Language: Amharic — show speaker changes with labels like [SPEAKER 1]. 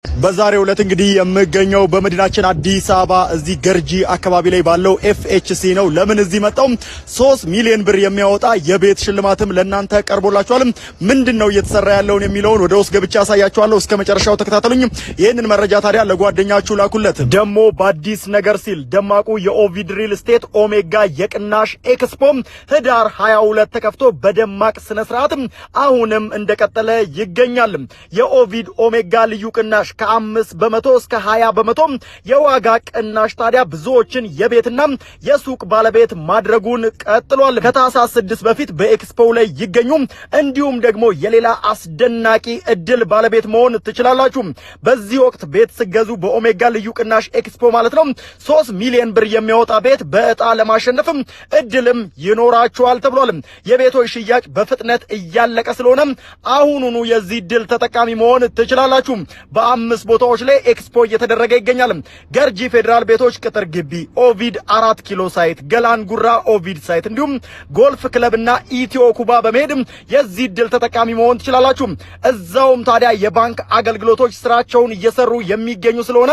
[SPEAKER 1] በዛሬው ዕለት እንግዲህ የምገኘው በመዲናችን አዲስ አበባ እዚህ ገርጂ አካባቢ ላይ ባለው ኤፍኤችሲ ነው። ለምን እዚህ መጣው? 3 ሚሊዮን ብር የሚያወጣ የቤት ሽልማትም ለናንተ ቀርቦላችኋል። ምንድነው እየተሰራ ያለውን የሚለውን ወደ ውስጥ ገብቻ ያሳያችኋለሁ። እስከ መጨረሻው ተከታተሉኝ። ይሄንን መረጃ ታዲያ ለጓደኛችሁ ላኩለት። ደሞ በአዲስ ነገር ሲል ደማቁ የኦቪድ ሪል ስቴት ኦሜጋ የቅናሽ ኤክስፖ ህዳር 22 ተከፍቶ በደማቅ ስነ ስርዓት አሁንም እንደቀጠለ ይገኛል። የኦቪድ ኦሜጋ ልዩ ቅናሽ ከ5 በመቶ እስከ 20 በመቶ የዋጋ ቅናሽ ታዲያ ብዙዎችን የቤትና የሱቅ ባለቤት ማድረጉን ቀጥሏል። ከታህሳስ 6 በፊት በኤክስፖ ላይ ይገኙ እንዲሁም ደግሞ የሌላ አስደናቂ እድል ባለቤት መሆን ትችላላችሁ። በዚህ ወቅት ቤት ሲገዙ በኦሜጋ ልዩ ቅናሽ ኤክስፖ ማለት ነው 3 ሚሊዮን ብር የሚያወጣ ቤት በእጣ ለማሸነፍ እድልም ይኖራችኋል ተብሏል። የቤቶች ሽያጭ በፍጥነት እያለቀ ስለሆነ አሁኑኑ የዚህ እድል ተጠቃሚ መሆን ትችላላችሁ። በ5 ቦታዎች ላይ ኤክስፖ እየተደረገ ይገኛል። ገርጂ ፌደራል ቤቶች ቅጥር ግቢ፣ ኦቪድ 4 ኪሎ ሳይት፣ ገላን ጉራ ኦቪድ ሳይት እንዲሁም ጎልፍ ክለብና ኢትዮ ኩባ በመሄድ የዚህ እድል ተጠቃሚ መሆን ትችላላችሁ። እዛውም ታዲያ የባንክ አገልግሎቶች ስራቸውን እየሰሩ የሚገኙ ስለሆነ